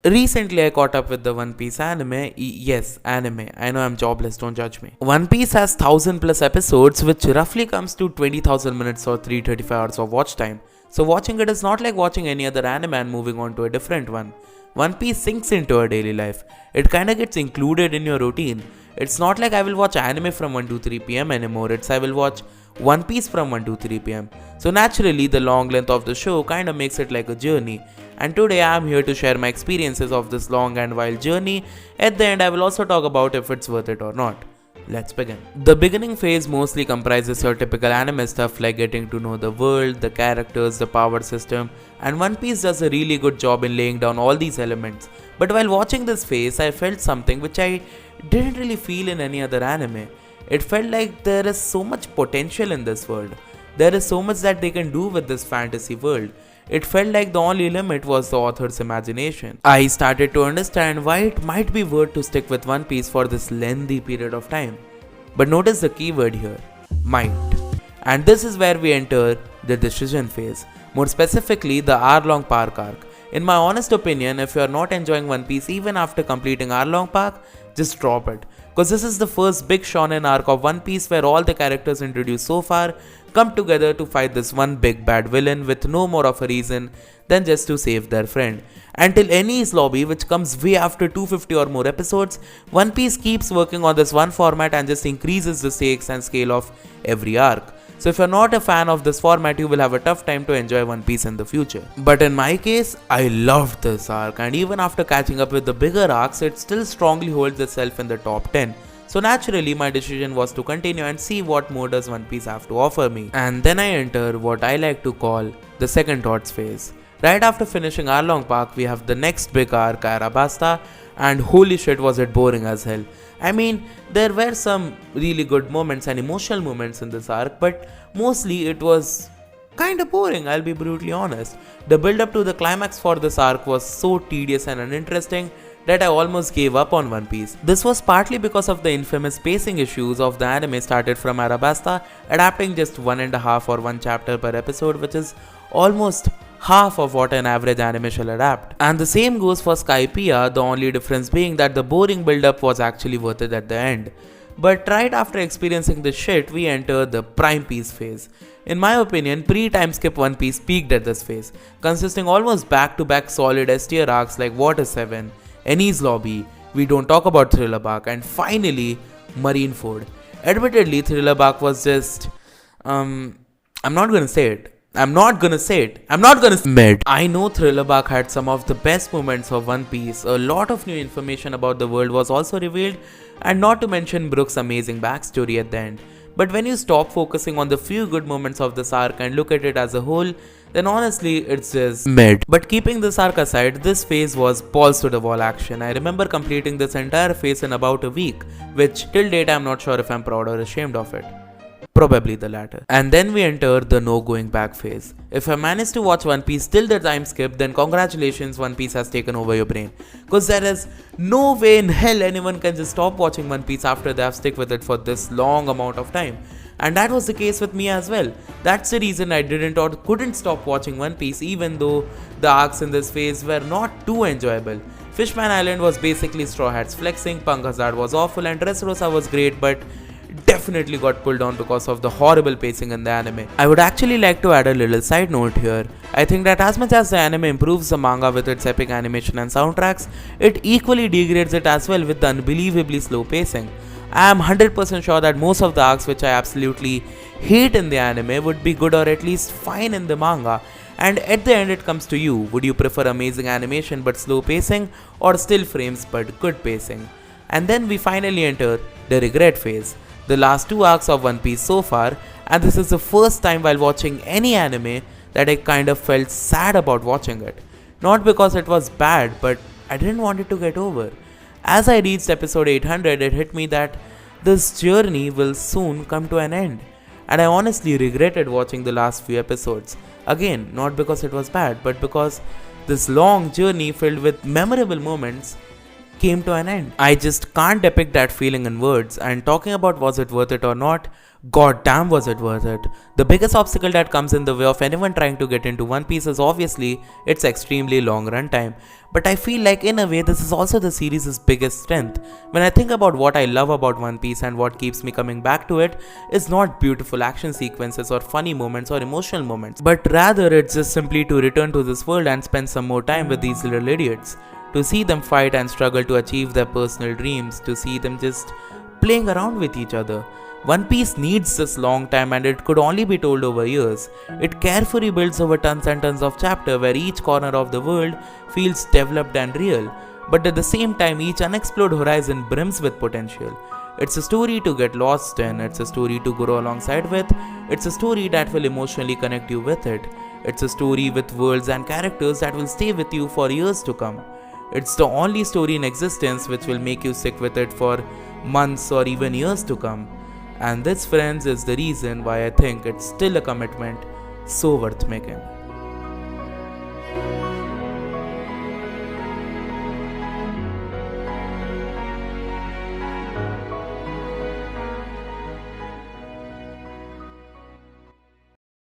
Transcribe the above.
Recently, I caught up with the One Piece anime. Yes, anime. I know I'm jobless, don't judge me. One Piece has 1000 plus episodes, which roughly comes to 20,000 minutes or 335 hours of watch time. So, watching it is not like watching any other anime and moving on to a different one. One Piece sinks into our daily life. It kinda gets included in your routine. It's not like I will watch anime from 1 to 3 pm anymore, it's I will watch One Piece from 1 to 3 pm. So naturally, the long length of the show kinda makes it like a journey. And today I am here to share my experiences of this long and wild journey. At the end, I will also talk about if it's worth it or not. Let's begin. The beginning phase mostly comprises your typical anime stuff like getting to know the world, the characters, the power system, and One Piece does a really good job in laying down all these elements. But while watching this phase, I felt something which I didn't really feel in any other anime. It felt like there is so much potential in this world. There is so much that they can do with this fantasy world. It felt like the only limit was the author's imagination. I started to understand why it might be worth to stick with One Piece for this lengthy period of time. But notice the keyword here, might. And this is where we enter the decision phase, more specifically the hour-long Park arc. In my honest opinion, if you are not enjoying One Piece even after completing hour-long Park, just drop it. Because this is the first big shonen arc of One Piece where all the characters introduced so far come together to fight this one big bad villain with no more of a reason than just to save their friend. Until Enies Lobby, which comes way after 250 or more episodes, One Piece keeps working on this one format and just increases the stakes and scale of every arc. So if you're not a fan of this format, you will have a tough time to enjoy One Piece in the future. But in my case, I loved this arc, and even after catching up with the bigger arcs, it still strongly holds itself in the top 10. So naturally, my decision was to continue and see what more does One Piece have to offer me. And then I enter what I like to call the second thoughts phase. Right after finishing Arlong Park, we have the next big arc, Arabasta, and holy shit was it boring as hell. I mean, there were some really good moments and emotional moments in this arc, but mostly it was kinda boring, I'll be brutally honest. The build up to the climax for this arc was so tedious and uninteresting that I almost gave up on One Piece. This was partly because of the infamous pacing issues of the anime started from Arabasta, adapting just 1.5 or 1 chapter per episode, which is almost half of what an average anime shall adapt. And the same goes for Skypiea, the only difference being that the boring build-up was actually worth it at the end. But right after experiencing this shit, we enter the Prime Piece phase. In my opinion, pre-time skip One Piece peaked at this phase, consisting almost back-to-back solid S tier arcs like Water 7, Enies Lobby, We Don't Talk About Thriller Bark, and finally, Marineford. Admittedly, Thriller Bark was just, I'm not gonna say it. Mid. I know Thriller Bark had some of the best moments of One Piece. A lot of new information about the world was also revealed, and not to mention Brook's amazing backstory at the end. But when you stop focusing on the few good moments of this arc and look at it as a whole, then honestly it's just mid. But keeping this arc aside, this phase was balls to the wall action. I remember completing this entire phase in about a week, which till date I'm not sure if I'm proud or ashamed of it. Probably the latter. And then we enter the no going back phase. If I managed to watch One Piece till the time skip, then congratulations, One Piece has taken over your brain. Cause there is no way in hell anyone can just stop watching One Piece after they have stuck with it for this long amount of time. And that was the case with me as well. That's the reason I didn't or couldn't stop watching One Piece, even though the arcs in this phase were not too enjoyable. Fishman Island was basically Straw Hats flexing, Punk Hazard was awful, and Dressrosa was great, but definitely got pulled down because of the horrible pacing in the anime. I would actually like to add a little side note here. I think that as much as the anime improves the manga with its epic animation and soundtracks, it equally degrades it as well with the unbelievably slow pacing. I am 100% sure that most of the arcs which I absolutely hate in the anime would be good or at least fine in the manga. And at the end it comes to you. Would you prefer amazing animation but slow pacing, or still frames but good pacing? And then we finally enter the regret phase. The last 2 arcs of One Piece so far, and this is the first time while watching any anime that I kind of felt sad about watching it. Not because it was bad, but I didn't want it to get over. As I reached episode 800, it hit me that this journey will soon come to an end. And I honestly regretted watching the last few episodes. Again, not because it was bad, but because this long journey filled with memorable moments came to an end. I just can't depict that feeling in words, and talking about was it worth it or not God damn, was it worth it. The biggest obstacle that comes in the way of anyone trying to get into One Piece is obviously its extremely long runtime. But I feel like in a way this is also the series' biggest strength. When I think about what I love about One Piece and what keeps me coming back to it, is not beautiful action sequences or funny moments or emotional moments, but rather it's just simply to return to this world and spend some more time with these little idiots. To see them fight and struggle to achieve their personal dreams, to see them just playing around with each other. One Piece needs this long time and it could only be told over years. It carefully builds over tons and tons of chapter where each corner of the world feels developed and real, but at the same time each unexplored horizon brims with potential. It's a story to get lost in, it's a story to grow alongside with, it's a story that will emotionally connect you with it. It's a story with worlds and characters that will stay with you for years to come. It's the only story in existence which will make you stick with it for months or even years to come. And this, friends, is the reason why I think it's still a commitment so worth making.